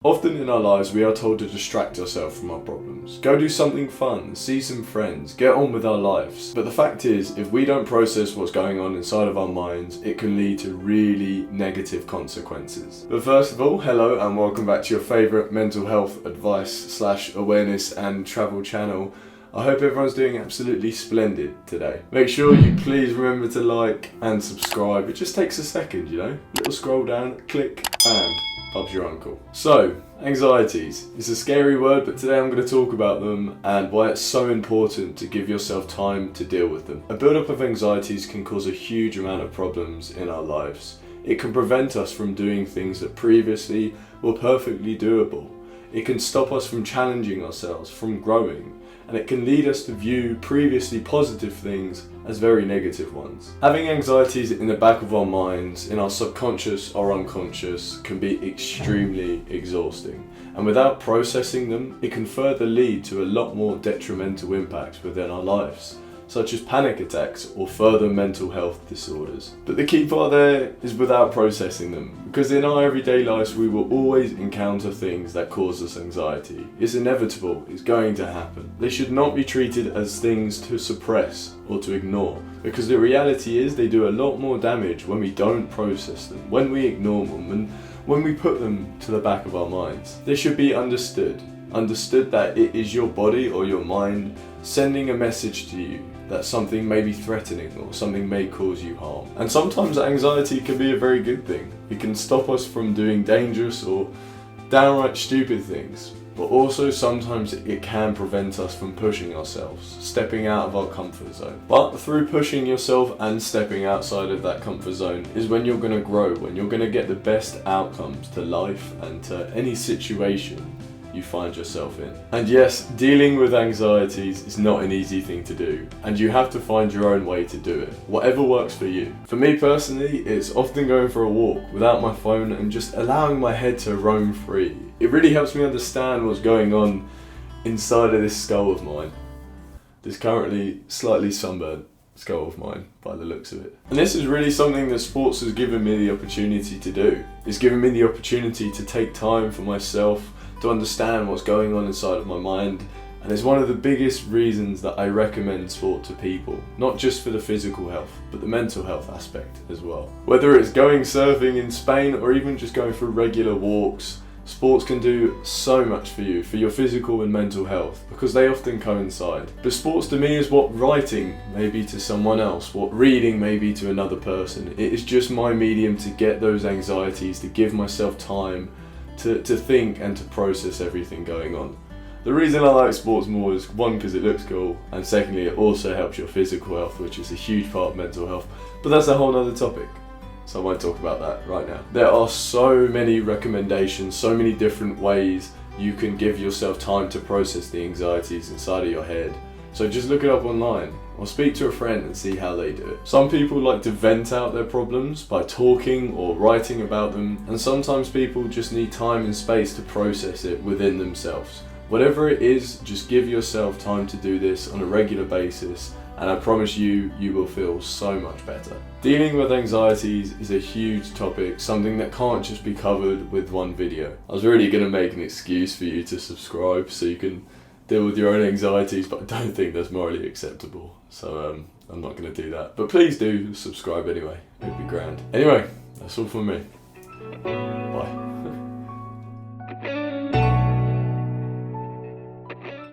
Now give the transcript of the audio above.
Often in our lives we are told to distract ourselves from our problems. Go do something fun, see some friends, get on with our lives. But the fact is, if we don't process what's going on inside of our minds, it can lead to really negative consequences. But first of all, hello and welcome back to your favourite mental health advice / awareness and travel channel. I hope everyone's doing absolutely splendid today. Make sure you please remember to like and subscribe. It just takes a second, you know. Little scroll down, click, bam. Bob's your uncle. So, anxieties. It's a scary word, but today I'm going to talk about them and why it's so important to give yourself time to deal with them. A build-up of anxieties can cause a huge amount of problems in our lives. It can prevent us from doing things that previously were perfectly doable. It can stop us from challenging ourselves, from growing, and it can lead us to view previously positive things as very negative ones. Having anxieties in the back of our minds, in our subconscious or unconscious, can be extremely exhausting. And without processing them, it can further lead to a lot more detrimental impacts within our lives, such as panic attacks or further mental health disorders. But the key part there is without processing them, because in our everyday lives we will always encounter things that cause us anxiety. It's inevitable, it's going to happen. They should not be treated as things to suppress or to ignore, because the reality is they do a lot more damage when we don't process them, when we ignore them, and when we put them to the back of our minds. They should be understood that it is your body or your mind sending a message to you that something may be threatening or something may cause you harm. And sometimes anxiety can be a very good thing. It can stop us from doing dangerous or downright stupid things. But also sometimes it can prevent us from pushing ourselves, stepping out of our comfort zone. But through pushing yourself and stepping outside of that comfort zone is when you're going to grow, when you're going to get the best outcomes to life and to any situation you find yourself in. And yes, dealing with anxieties is not an easy thing to do, and you have to find your own way to do it, whatever works for you. For me personally, it's often going for a walk without my phone and just allowing my head to roam free. It really helps me understand what's going on inside of this skull of mine. This currently slightly sunburned skull of mine by the looks of it. And this is really something that sports has given me the opportunity to do. It's given me the opportunity to take time for myself, to understand what's going on inside of my mind, and it's one of the biggest reasons that I recommend sport to people, not just for the physical health, but the mental health aspect as well. Whether it's going surfing in Spain or even just going for regular walks, sports can do so much for you, for your physical and mental health, because they often coincide. But sports to me is what writing may be to someone else, what reading may be to another person. It is just my medium to get those anxieties, to give myself time to think and to process everything going on. The reason I like sports more is one, because it looks cool, and secondly it also helps your physical health, which is a huge part of mental health. But that's a whole nother topic, so I won't talk about that right now. There are so many recommendations, so many different ways you can give yourself time to process the anxieties inside of your head. So just look it up online or speak to a friend and see how they do it. Some people like to vent out their problems by talking or writing about them, and sometimes people just need time and space to process it within themselves. Whatever it is, just give yourself time to do this on a regular basis, and I promise you, you will feel so much better. Dealing with anxieties is a huge topic, something that can't just be covered with one video. I was really going to make an excuse for you to subscribe so you can deal with your own anxieties, but I don't think that's morally acceptable, so I'm not going to do that. But please do subscribe anyway, it'd be grand. Anyway, that's all from me. Bye.